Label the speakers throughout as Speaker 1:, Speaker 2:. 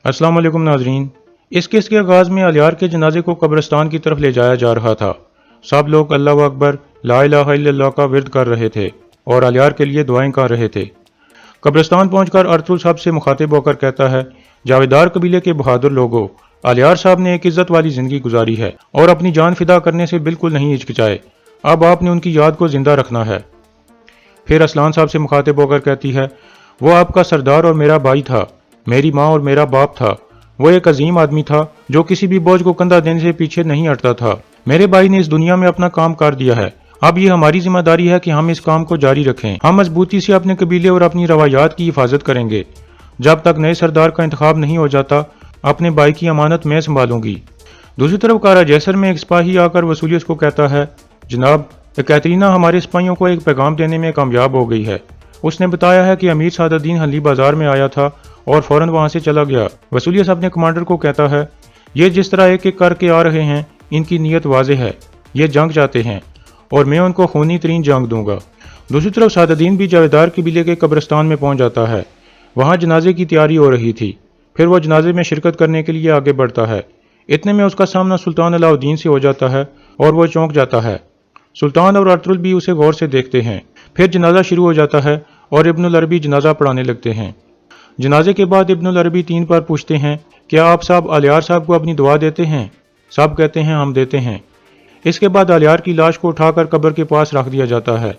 Speaker 1: अस्सलाम वालेकुम नाजरीन। इस केस के आगाज़ में अलियार के जनाजे को कब्रिस्तान की तरफ ले जाया जा रहा था। सब लोग अल्लाह अकबर ला इलाहा इल्लल्लाह का विर्द कर रहे थे और अलियार के लिए दुआएं कर रहे थे। कब्रिस्तान पहुंचकर अर्तुल साहब से मुखातिब होकर कहता है, जावेदार कबीले के बहादुर लोगों, अलियार साहब ने एक इज्जत वाली ज़िंदगी गुजारी है और अपनी जान फिदा करने से बिल्कुल नहीं हिचकिचाए। अब आपने उनकी याद को जिंदा रखना है। फिर असलान साहब से मुखातिब होकर कहती है, वो आपका सरदार और मेरा भाई था, मेरी माँ और मेरा बाप था। वो एक अजीम आदमी था जो किसी भी बोझ को कंधा देने से पीछे नहीं हटता था। मेरे भाई ने इस दुनिया में अपना काम कर दिया है। अब ये हमारी जिम्मेदारी है कि हम इस काम को जारी रखें। हम मजबूती से अपने कबीले और अपनी रवायात की हिफाजत करेंगे। जब तक नए सरदार का इंतखाब नहीं हो जाता, अपने भाई की अमानत मैं संभालूंगी। दूसरी तरफ कारा जैसर में एक सिपाही आकर वसूलियत को कहता है, जनाब, कैतरीना हमारे सिपाहियों को एक पैगाम देने में कामयाब हो गई है। उसने बताया है कि अमीर सादुद्दीन हल्ली बाजार में आया था और फौरन वहां से चला गया। वसूलियत अपने कमांडर को कहता है, ये जिस तरह एक एक करके आ रहे हैं, इनकी नीयत वाज़ेह है। ये जंग चाहते हैं और मैं उनको खूनी तरीन जंग दूंगा। दूसरी तरफ सादुद्दीन भी जावेदार कबीले के कब्रिस्तान में पहुंच जाता है। वहां जनाजे की तैयारी हो रही थी। फिर वो जनाजे में शिरकत करने के लिए आगे बढ़ता है। इतने में उसका सामना सुल्तान अलाउद्दीन से हो जाता है और वो चौंक जाता है। सुल्तान और अर्तुल भी उसे गौर से देखते हैं। फिर जनाजा शुरू हो जाता है और इब्नुल अरबी जनाजा पढ़ाने लगते हैं। जनाजे के बाद इब्नुल अरबी 3 बार पूछते हैं, क्या आप साहब अलियार साहब को अपनी दुआ देते हैं? सब कहते हैं, हम देते हैं। इसके बाद अलियार की लाश को उठाकर कब्र के पास रख दिया जाता है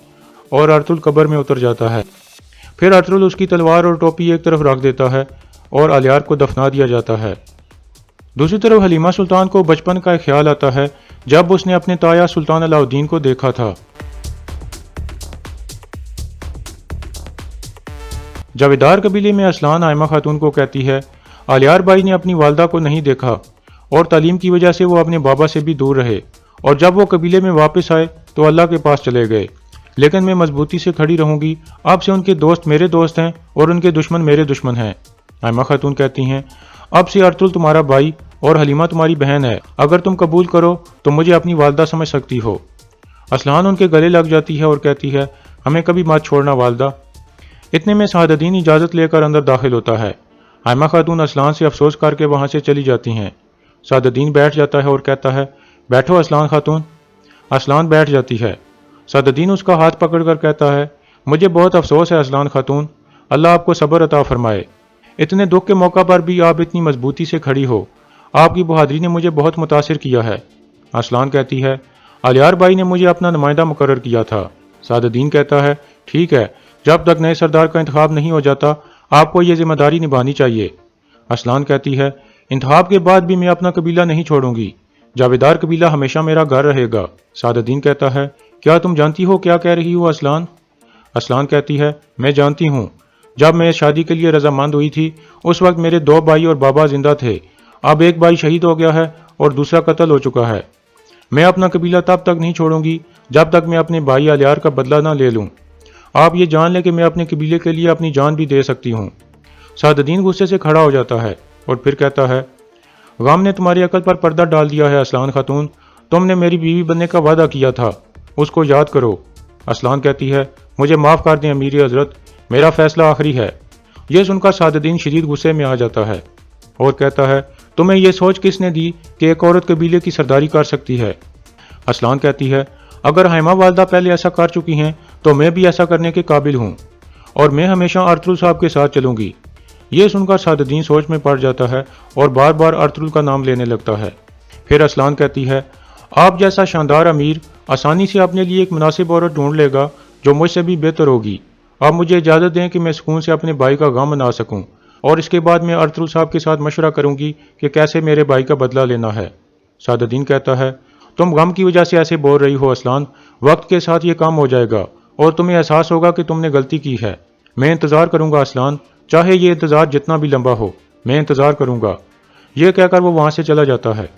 Speaker 1: और अर्तुल कब्र में उतर जाता है। फिर अर्तुल उसकी तलवार और टोपी एक तरफ रख देता है और अलियार को दफना दिया जाता है। दूसरी तरफ हलीमा सुल्तान को बचपन का ख्याल आता है जब उसने अपने ताया सुल्तान अलाउद्दीन को देखा था। जावेदार कबीले में असलान आयमा खातून को कहती है, अलियार भाई ने अपनी वालदा को नहीं देखा और तालीम की वजह से वो अपने बाबा से भी दूर रहे, और जब वो कबीले में वापस आए तो अल्लाह के पास चले गए। लेकिन मैं मजबूती से खड़ी रहूंगी। अब से उनके दोस्त मेरे दोस्त हैं और उनके दुश्मन मेरे दुश्मन हैं। आयमा खातून कहती हैं, अब से अर्तुल तुम्हारा भाई और हलीमा तुम्हारी बहन है। अगर तुम कबूल करो तो मुझे अपनी वालदा समझ सकती हो। असलान उनके गले लग जाती है और कहती है, हमें कभी मत छोड़ना वालदा। इतने में सादुद्दीन इजाज़त लेकर अंदर दाखिल होता है। आयमा खातून असलान से अफसोस करके वहां से चली जाती हैं। सादुद्दीन बैठ जाता है और कहता है, बैठो असलान खातून। असलान बैठ जाती है। सादुद्दीन उसका हाथ पकड़कर कहता है, मुझे बहुत अफसोस है असलान खातून, अल्लाह आपको सब्र अता फरमाए। इतने दुख के मौका पर भी आप इतनी मजबूती से खड़ी हो। आपकी बहादुरी ने मुझे बहुत मुतासिर किया है। असलान कहती है, अलियार भाई ने मुझे अपना नुमाइंदा मुकर्रर किया था। सादुद्दीन कहता है, ठीक है, जब तक नए सरदार का इंतखाब नहीं हो जाता आपको ये जिम्मेदारी निभानी चाहिए। असलान कहती है, इंतखाब के बाद भी मैं अपना कबीला नहीं छोड़ूंगी। जावेदार कबीला हमेशा मेरा घर रहेगा। सादुद्दीन कहता है, क्या तुम जानती हो क्या कह रही हो असलान? असलान कहती है, मैं जानती हूँ। जब मैं शादी के लिए रजामंद हुई थी उस वक्त मेरे 2 भाई और बाबा जिंदा थे। अब एक भाई शहीद हो गया है और दूसरा कत्ल हो चुका है। मैं अपना कबीला तब तक नहीं छोड़ूंगी जब तक मैं अपने भाई अलियार का बदला ना ले लूँ। आप ये जान लें कि मैं अपने कबीले के लिए अपनी जान भी दे सकती हूँ। सादुद्दीन गुस्से से खड़ा हो जाता है और फिर कहता है, गम ने तुम्हारी अकल पर पर्दा डाल दिया है असलान खातून। तुमने मेरी बीवी बनने का वादा किया था, उसको याद करो। असलान कहती है, मुझे माफ़ कर दें अमीर हजरत, मेरा फैसला आखिरी है। यह सुनकर सादुद्दीन शदीद गुस्से में आ जाता है और कहता है, तुम्हें यह सोच किसने दी कि एक औरत कबीले की सरदारी कर सकती है? असलान कहती है, अगर हैमा वालदा पहले ऐसा कर चुकी हैं तो मैं भी ऐसा करने के काबिल हूँ और मैं हमेशा अर्तुल साहब के साथ चलूंगी। ये सुनकर सादुद्दीन सोच में पड़ जाता है और बार बार अर्तुल का नाम लेने लगता है। फिर असलान कहती है, आप जैसा शानदार अमीर आसानी से अपने लिए एक मुनासिब औरत ढूंढ लेगा जो मुझसे भी बेहतर होगी। आप मुझे इजाज़त दें कि मैं सुकून से अपने भाई का गम मना सकूं और इसके बाद मैं अर्तुल साहब के साथ मशवरा करूंगी कि कैसे मेरे भाई का बदला लेना है। सादुद्दीन कहता है, तुम गम की वजह से ऐसे बोल रही हो असलान, वक्त के साथ ये काम हो जाएगा और तुम्हें एहसास होगा कि तुमने गलती की है। मैं इंतज़ार करूंगा असलान, चाहे ये इंतज़ार जितना भी लंबा हो, मैं इंतज़ार करूंगा। यह कहकर वो वहां से चला जाता है।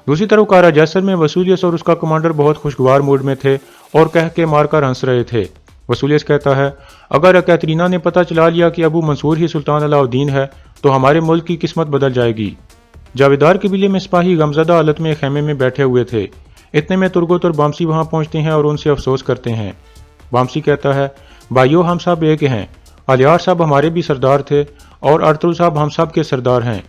Speaker 1: दूसरी तरफ कारा जैसर में वसूलियत और उसका कमांडर बहुत खुशगवार मूड में थे और कह के मारकर हंस रहे थे। वसूलियत कहता है, अगर कैतरीना ने पता चला लिया कि अबू मंसूर ही सुल्तान अलाउद्दीन है तो हमारे मुल्क की किस्मत बदल जाएगी। जावेदार कबीले में सिपाही गमज़दा हालत में खेमे में बैठे हुए थे। इतने में तुर्गोत और बामसी वहां पहुंचते हैं और उनसे अफसोस करते हैं। बामसी कहता है, भाइयों हम सब एक हैं। अलियार साहब हमारे भी सरदार थे اور ارطغرل صاحب ہم سب کے سردار ہیں۔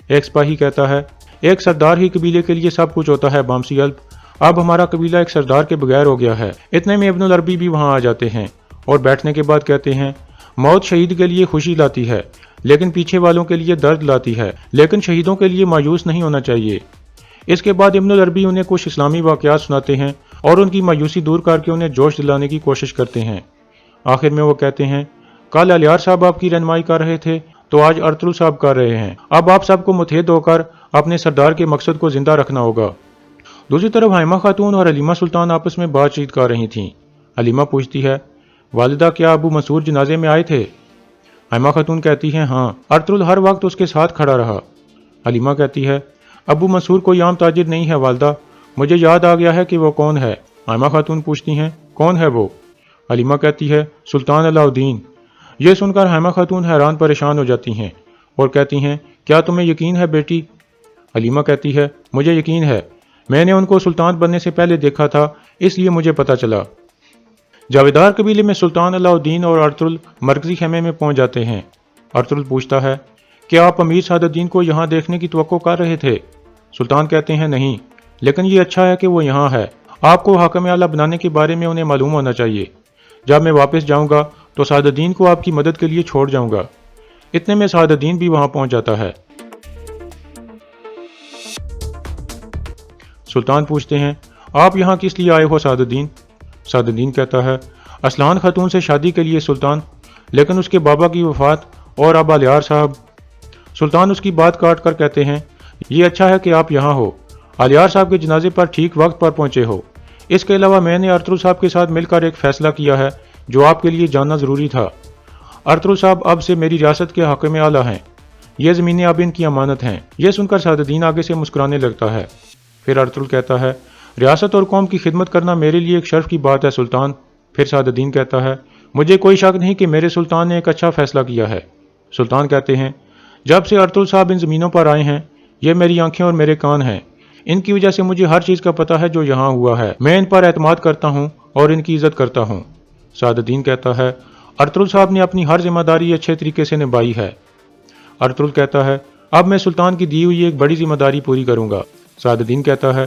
Speaker 1: ایک سپاہی کہتا ہے، ایک سردار ہی قبیلے کے لیے سب کچھ ہوتا ہے بامسی الب، اب ہمارا قبیلہ ایک سردار کے بغیر ہو گیا ہے۔ اتنے میں ابن العربی بھی وہاں آ جاتے ہیں اور بیٹھنے کے بعد کہتے ہیں، موت شہید کے لیے خوشی لاتی ہے لیکن پیچھے والوں کے لیے درد لاتی ہے، لیکن شہیدوں کے لیے مایوس نہیں ہونا چاہیے۔ اس کے بعد ابن العربی انہیں کچھ اسلامی واقعات سناتے ہیں اور ان کی مایوسی دور کر کے انہیں جوش دلانے کی کوشش کرتے ہیں۔ آخر میں وہ کہتے ہیں، کل الیار صاحب آپ کی رہنمائی کر رہے تھے تو آج ارطغرل صاحب کر رہے ہیں، اب آپ سب کو متحد ہو کر اپنے سردار کے مقصد کو زندہ رکھنا ہوگا۔ دوسری طرف حائمہ خاتون اور حلیمہ سلطان آپس میں بات چیت کر رہی تھیں۔ حلیمہ پوچھتی ہے، والدہ کیا ابو منصور جنازے میں آئے تھے؟ حائمہ خاتون کہتی ہیں، ہاں، ارطغرل ہر وقت اس کے ساتھ کھڑا رہا۔ حلیمہ کہتی ہے، ابو منصور کوئی عام تاجر نہیں ہے والدہ، مجھے یاد آ گیا ہے کہ وہ کون ہے۔ حائمہ خاتون پوچھتی ہیں، کون ہے وہ؟ حلیمہ کہتی ہے، سلطان علاء الدین۔ یہ سن کر حائمہ خاتون حیران پریشان ہو جاتی ہیں اور کہتی ہیں، کیا تمہیں یقین ہے بیٹی؟ حلیمہ کہتی ہے، مجھے یقین ہے، میں نے ان کو سلطان بننے سے پہلے دیکھا تھا، اس لیے مجھے پتہ چلا۔ جاویدار قبیلے میں سلطان علاء الدین اور ارطغرل مرکزی خیمے میں پہنچ جاتے ہیں۔ ارطغرل پوچھتا ہے، کیا آپ امیر سعد الدین کو یہاں دیکھنے کی توقع کر رہے تھے؟ سلطان کہتے ہیں، نہیں، لیکن یہ اچھا ہے کہ وہ یہاں ہے، آپ کو حاکم اعلیٰ بنانے کے بارے میں انہیں معلوم ہونا چاہیے۔ جب میں واپس جاؤں گا تو سعد الدین کو آپ کی مدد کے لیے چھوڑ جاؤں گا۔ اتنے میں سعد الدین بھی وہاں پہنچ جاتا ہے۔ سلطان پوچھتے ہیں، آپ یہاں کس لیے آئے ہو سعد الدین؟ سعد الدین کہتا ہے، اسلحان خاتون سے شادی کے لیے سلطان، لیکن اس کے بابا کی وفات اور اب الیار صاحب۔ سلطان اس کی بات کاٹ کر کہتے ہیں، یہ اچھا ہے کہ آپ یہاں ہو، الیار صاحب کے جنازے پر ٹھیک وقت پر پہنچے ہو۔ اس کے علاوہ میں نے ارطغرل صاحب کے ساتھ مل کر ایک فیصلہ کیا ہے جو آپ کے لیے جاننا ضروری تھا۔ ارطغرل صاحب اب سے میری ریاست کے حاکم اعلیٰ ہیں، یہ زمینیں اب ان کی امانت ہیں۔ یہ سن کر سعد الدین آگے سے مسکرانے لگتا ہے۔ پھر ارطغرل کہتا ہے، ریاست اور قوم کی خدمت کرنا میرے لیے ایک شرف کی بات ہے سلطان۔ پھر سعد الدین کہتا ہے، مجھے کوئی شک نہیں کہ میرے سلطان نے ایک اچھا فیصلہ کیا ہے۔ سلطان کہتے ہیں، جب سے ارطغرل صاحب ان زمینوں پر آئے ہیں، یہ میری آنکھیں اور میرے کان ہیں، ان کی وجہ سے مجھے ہر چیز کا پتہ ہے جو یہاں ہوا ہے، میں ان پر اعتماد کرتا ہوں اور ان کی عزت کرتا ہوں۔ سعد الدین کہتا ہے، ارطغرل صاحب نے اپنی ہر ذمہ داری اچھے طریقے سے نبھائی ہے۔ ارطغرل کہتا ہے، اب میں سلطان کی دی ہوئی ایک بڑی ذمہ داری پوری کروں گا۔ سعد الدین کہتا ہے،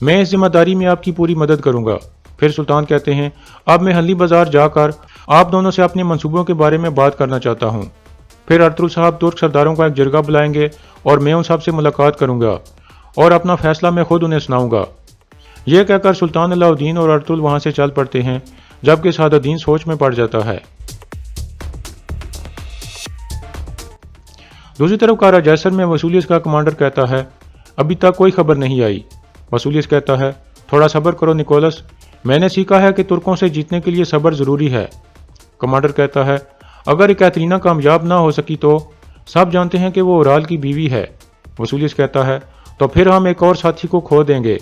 Speaker 1: میں اس ذمہ داری میں آپ کی پوری مدد کروں گا۔ پھر سلطان کہتے ہیں، اب میں حلنی بازار جا کر آپ دونوں سے اپنے منصوبوں کے بارے میں بات کرنا چاہتا ہوں۔ پھر ارطغرل صاحب ترک سرداروں کا ایک جرگہ بلائیں گے اور میں ان سب سے ملاقات کروں گا اور اپنا فیصلہ میں خود انہیں سناؤں گا۔ یہ کہہ کر سلطان علاء الدین اور ارطغرل وہاں سے چل پڑتے ہیں، جبکہ سعد الدین سوچ میں پڑ جاتا ہے۔ دوسری طرف کارا جیسر میں وسولیس کا کمانڈر کہتا ہے، ابھی تک کوئی خبر نہیں آئی۔ وسولیس کہتا ہے، تھوڑا صبر کرو نکولس، میں نے سیکھا ہے کہ ترکوں سے جیتنے کے لیے صبر ضروری ہے۔ کمانڈر کہتا ہے، اگر کیترینا کامیاب نہ ہو سکی تو؟ سب جانتے ہیں کہ وہ اورال کی بیوی ہے۔ وسولیس کہتا ہے، تو پھر ہم ایک اور ساتھی کو کھو دیں گے،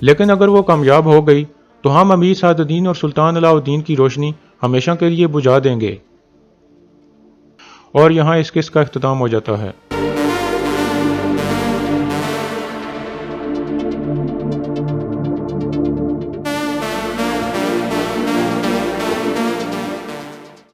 Speaker 1: لیکن اگر وہ کامیاب ہو گئی تو ہم امیر سعد الدین اور سلطان علاء الدین کی روشنی ہمیشہ کے لیے بجھا دیں گے۔ اور یہاں اس قصے کا اختتام ہو جاتا ہے۔